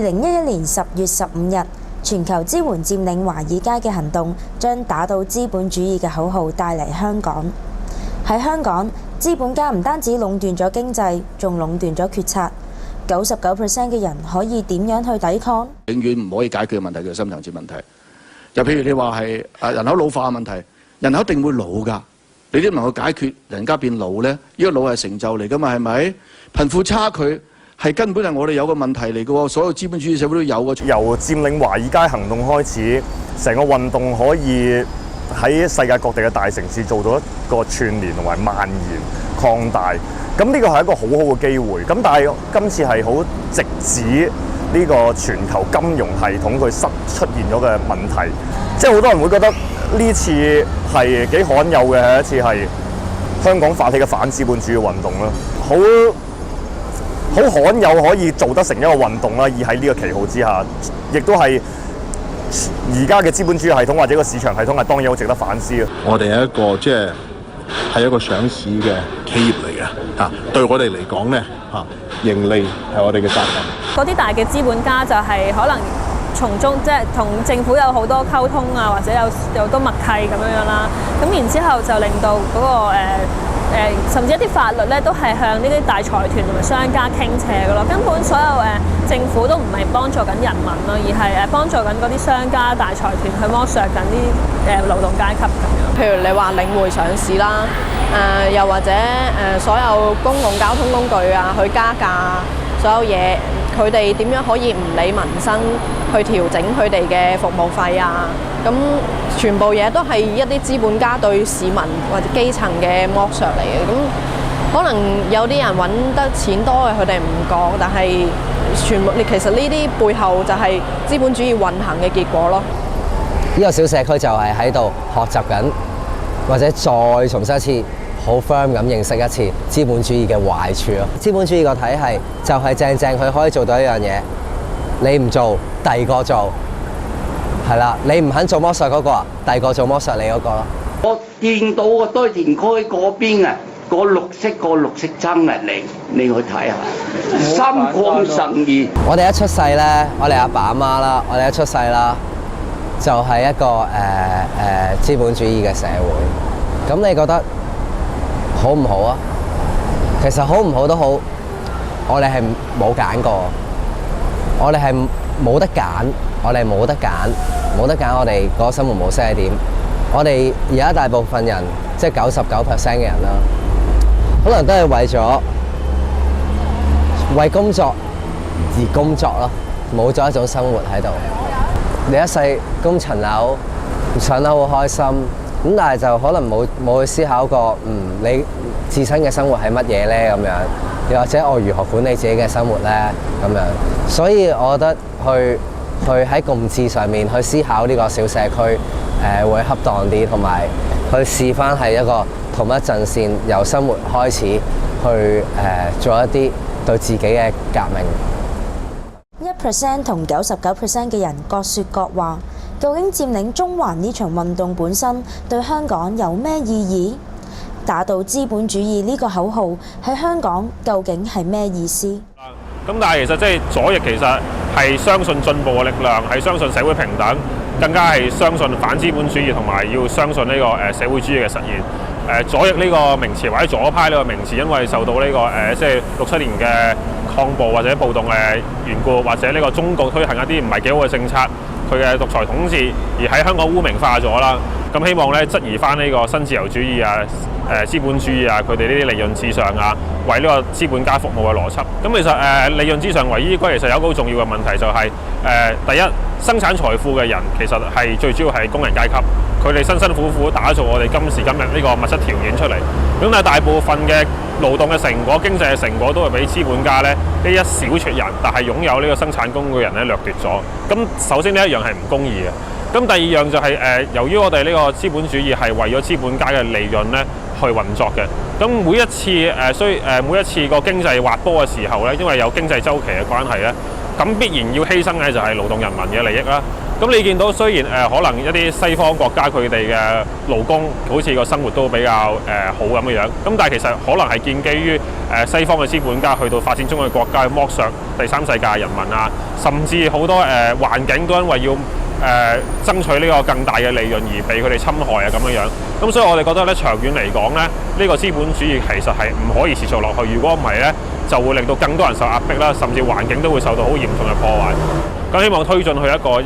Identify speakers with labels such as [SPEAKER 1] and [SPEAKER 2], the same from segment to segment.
[SPEAKER 1] 2011年10月15日，全球支援佔領華爾街嘅行動將打倒資本主義嘅口號帶嚟香港。喺香港，資本家唔單止壟斷咗經濟，仲壟斷咗決策。99% 嘅人可以點樣去抵抗？
[SPEAKER 2] 永遠唔可以解決嘅問題叫深層次問題。就譬如你話係人口老化嘅問題，人口一定會老㗎。你點能夠解決人家變老呢？呢個老係成就嚟㗎嘛，係咪？貧富差距係根本係我哋有個問題嚟嘅喎，所有資本主義社會都有嘅。
[SPEAKER 3] 由佔領華爾街行動開始，成個運動可以喺世界各地嘅大城市做到一個串聯同埋蔓延擴大。咁呢個係一個好好嘅機會。咁但係今次係好直指呢個全球金融系統佢出現咗嘅問題。即係好多人會覺得呢次係幾罕有嘅，係一次係香港發起嘅反資本主義運動啦，好罕有可以做得成一個運動啦，而喺呢個旗號之下，亦都係而家嘅資本主義系統或者個市場系統係當然好值得反思嘅。
[SPEAKER 4] 我哋係一個係一個上市嘅企業嚟嘅嚇，對我哋嚟講咧嚇，盈利係我哋嘅責任。
[SPEAKER 5] 嗰啲大嘅資本家就係可能從中即係同政府有好多溝通啊，或者有好多默契咁樣啦。咁然之後就令到嗰個甚至一啲法律咧都係向呢啲大財團同埋商家傾斜嘅咯。根本所有政府都唔係幫助緊人民咯，而係幫助緊嗰啲商家大財團去剝削緊啲勞動階級咁樣。
[SPEAKER 6] 譬如你話領匯上市啦，又或者所有公共交通工具啊，去加價，所有嘢佢哋點樣可以唔理民生去調整佢哋嘅服務費啊？咁全部嘢都係一啲資本家對市民或者基層嘅剝削嚟嘅。咁可能有啲人揾得錢多嘅，佢哋唔講，但係其實呢啲背後就係資本主義運行嘅結果咯。
[SPEAKER 7] 呢個小社區就係喺度學習緊，或者再重申一次，好 firm 咁認識一次資本主義嘅壞處咯。資本主義個體系就係正佢可以做到一樣嘢，你唔做，第二個做，係啦，你唔肯做剝削嗰個，第二個做剝削你嗰個咯。
[SPEAKER 8] 我見到個堆填區嗰邊啊，個綠色爭啊，你去睇下，心曠神怡。
[SPEAKER 7] 我哋一出世咧，我哋阿爸阿媽啦，我哋一出世啦，就係一個資本主義嘅社會。咁你覺得好唔好啊？其實好唔好都好，我哋係冇揀過，我哋係冇得揀，我哋冇得揀，我哋個生活模式係點？我哋而家大部分人，即係99% 嘅人啦，可能都係為工作而工作咯，冇咗一種生活喺度。你一世供層樓，上得好開心，咁但係就可能冇去思考過，你自身嘅生活係乜嘢咧？咁樣，又或者我如何管理自己嘅生活咧？咁樣，所以我覺得去喺共治上面去思考呢個小社區，會恰當啲，同埋去試翻係一個同一陣線，由生活開始去做一啲對自己嘅革命。
[SPEAKER 1] 1% 同99% 嘅人各說各話，究竟佔領中環呢場運動本身對香港有咩意義？打倒資本主義呢個口號喺香港究竟係咩意思？
[SPEAKER 9] 咁但係其實即係左翼其實係相信進步嘅力量，係相信社會平等，更加係相信反資本主義同埋要相信呢個社會主義嘅實現。左翼呢個名詞或者左派呢個名詞，因為受到呢個即係67年嘅抗暴或者暴動嘅緣故，或者呢個中國推行一啲唔係幾好嘅政策，佢嘅獨裁統治而喺香港污名化咗啦。咁希望咧質疑翻呢個新自由主義啊、資本主義啊，佢哋呢啲利潤至上啊，為呢個資本家服務嘅邏輯。咁其實利潤至上為依歸，其實有一個好重要嘅問題就係第一，生產財富嘅人其實係最主要係工人階級，佢哋辛辛苦苦打造我哋今時今日呢個物質條件出嚟。咁但係大部分嘅勞動嘅成果、經濟嘅成果都係俾資本家呢一小撮人，但係擁有呢個生產工具嘅人咧掠奪咗。咁首先呢一樣係唔公義嘅。咁第二樣就係由於我哋呢個資本主義係為咗資本家嘅利潤咧去運作嘅。咁每一次個經濟滑坡嘅時候咧，因為有經濟周期嘅關係咧，咁必然要犧牲嘅就係勞動人民嘅利益啦。咁你見到雖然可能一啲西方國家佢哋嘅勞工好似個生活都比較好咁樣，咁但係其實可能係建基於西方嘅資本家去到發展中嘅國家去剝削第三世界人民啊，甚至好多環境都因為要爭取呢個更大嘅利潤而被佢哋侵害啊咁樣。咁所以我哋覺得咧，長遠嚟講咧，呢個資本主義其實係唔可以持續落去。如果唔係咧，就會令到更多人受壓迫啦，甚至環境都會受到好嚴重嘅破壞。咁希望推進去一個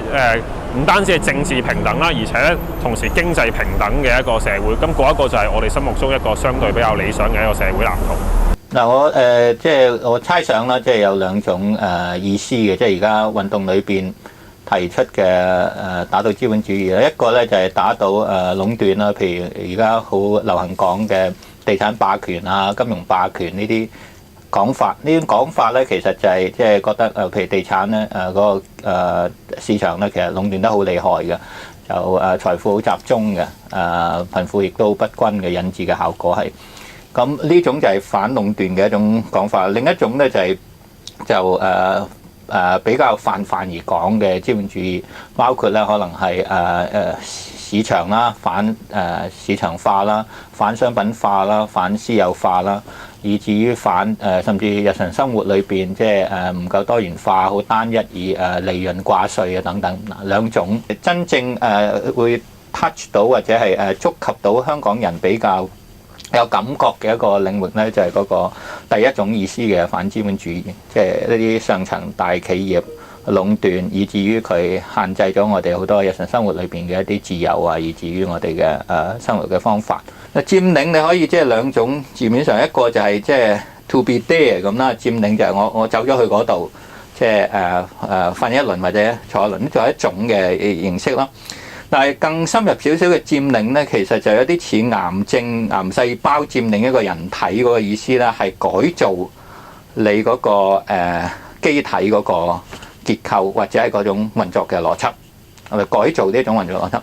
[SPEAKER 9] 唔單止係政治平等啦，而且咧同時經濟平等嘅一個社會。咁嗰一個就係我哋心目中一個相對比較理想嘅一個社會藍圖。
[SPEAKER 10] 嗱，我即係我猜想啦，即係有兩種意思嘅，即係而家運動裏邊提出嘅打倒資本主義啦。一個咧就係打倒壟斷啦，譬如而家好流行講嘅地產霸權啊、金融霸權呢啲講法。呢種講法咧，其實就係即係覺得譬如地產咧嗰個市場咧，其實壟斷得好厲害嘅，就財富好集中嘅，貧富亦都不均嘅引致嘅效果係。咁呢種就係反壟斷嘅一種講法。另一種咧就係比較泛而講嘅資本主義，包括咧可能係市場啦、反市場化啦、反商品化啦、反私有化啦，以至於反甚至日常生活裏邊即係唔夠多元化、好單一以利潤掛稅啊等等。兩種真正會 touch 到或者係觸及到香港人比較有感覺嘅一個領域咧，就係嗰個第一種意思嘅反資本主義，即係呢啲上層大企業壟斷，以至於佢限制咗我哋好多日常生活裏邊嘅一啲自由啊，以至於我哋嘅生活嘅方法。佔領你可以即係兩種字面上，一個就係即係 to be there 咁啦，佔領就係我走咗去嗰度，即係瞓一輪或者坐一輪，呢就係一種嘅形式啦。但係更深入少少嘅佔領咧，其實就有啲似癌細胞佔領一個人體嗰個意思啦，係改造你嗰個機體嗰個結構或者係嗰種運作嘅邏輯，係咪改造呢一種運作邏輯？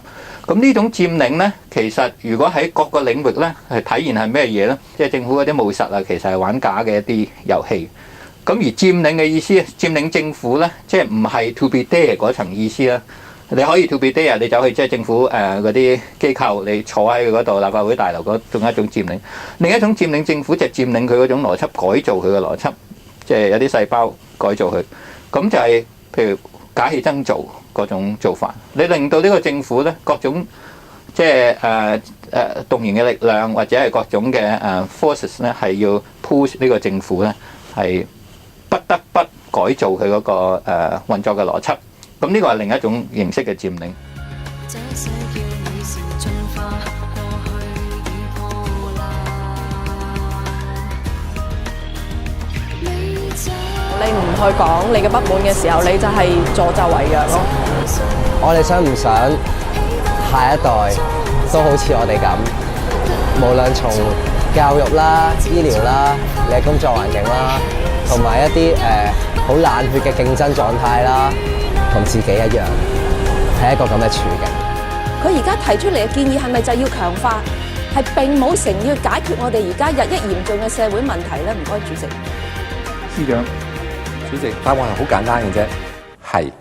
[SPEAKER 10] 咁呢種佔領咧，其實如果喺各個領域咧，係體現係咩嘢咧？即係政府嗰啲務實啊，其實係玩假嘅一啲遊戲。咁而佔領嘅意思，佔領政府咧，即係唔係 to be there 嗰層意思啦。你可以 to be there， 你走去即係政府嗰啲機構，你坐喺佢嗰度，立法會大樓嗰種一種佔領。另一種佔領政府就係佔領佢嗰種邏輯，改造佢嘅邏輯，即係有啲細胞改造佢。咁就係譬如假戲真做嗰種做法，你令到呢個政府咧各種即係動員嘅力量或者係各種嘅forces 咧，係要 push 呢個政府咧係不得不改造佢嗰個運作嘅邏輯。咁呢個係另一種形式嘅佔領。
[SPEAKER 6] 你唔去講你嘅不滿嘅時候，你就係助紂為虐咯。
[SPEAKER 7] 我哋想唔想下一代都好似我哋咁，無論從教育啦、醫療啦、你嘅工作環境啦，同埋一啲好冷血嘅競爭狀態啦，同自己一樣，係一個咁嘅處境。
[SPEAKER 11] 佢而家提出嚟嘅建議係咪就要強化？係並冇誠意解決我哋而家日益嚴重嘅社會問題咧。唔該，主席。
[SPEAKER 12] 司長，主席，答案係好簡單嘅啫，係。